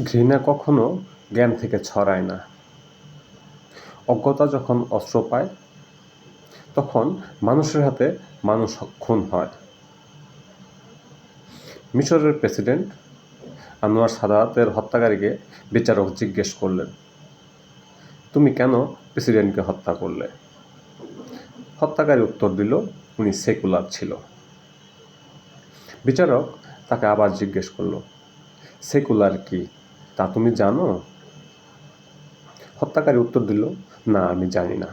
ঘৃণা কখনো জ্ঞান থেকে ছড়ায় না। অজ্ঞতা যখন অস্ত্র পায় তখন মানুষের হাতে মানুষ খুন হয়। মিশরের প্রেসিডেন্ট আনোয়ার সাদাতের হত্যাকারীকে বিচারক জিজ্ঞেস করলেন, তুমি কেন প্রেসিডেন্টকে হত্যা করলে? হত্যাকারী উত্তর দিল, উনি সেকুলার ছিল। বিচারক তাকে আবার জিজ্ঞেস করল, সেকুলার কি তা তুমি জানো? হত্যাকারী উত্তর দিল, না, আমি জানি না।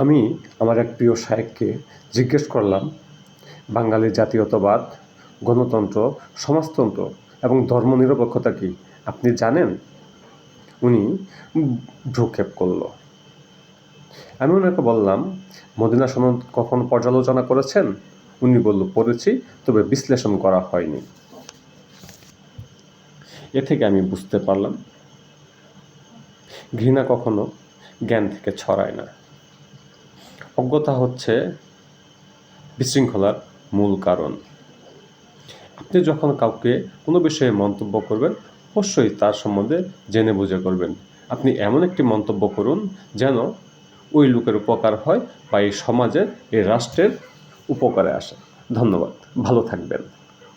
আমি আমার এক প্রিয় শায়েখকে জিজ্ঞেস করলাম, বাঙালি জাতীয়তাবাদ, গণতন্ত্র, সমাজতন্ত্র এবং ধর্মনিরপেক্ষতা কি আপনি জানেন? উনি ভ্রুক্ষেপ করল। আমি ওনাকে বললাম, মদিনা সনদ কখনো পর্যালোচনা করেছেন? উনি বলল, পড়েছি, তবে বিশ্লেষণ করা হয়নি। এ থেকে আমি বুঝতে পারলাম ঘৃণা কখনো জ্ঞান থেকে ছড়ায় না। অজ্ঞতা হচ্ছে বিশৃঙ্খলার মূল কারণ। আপনি যখন কাউকে কোনো বিষয়ে মন্তব্য করবেন, অবশ্যই তার সম্বন্ধে জেনে বুঝে করবেন। আপনি এমন একটি মন্তব্য করুন যেন ওই লোকের উপকার হয় বা এই সমাজের, এই রাষ্ট্রের উপকারে আসে। ধন্যবাদ, ভালো থাকবেন।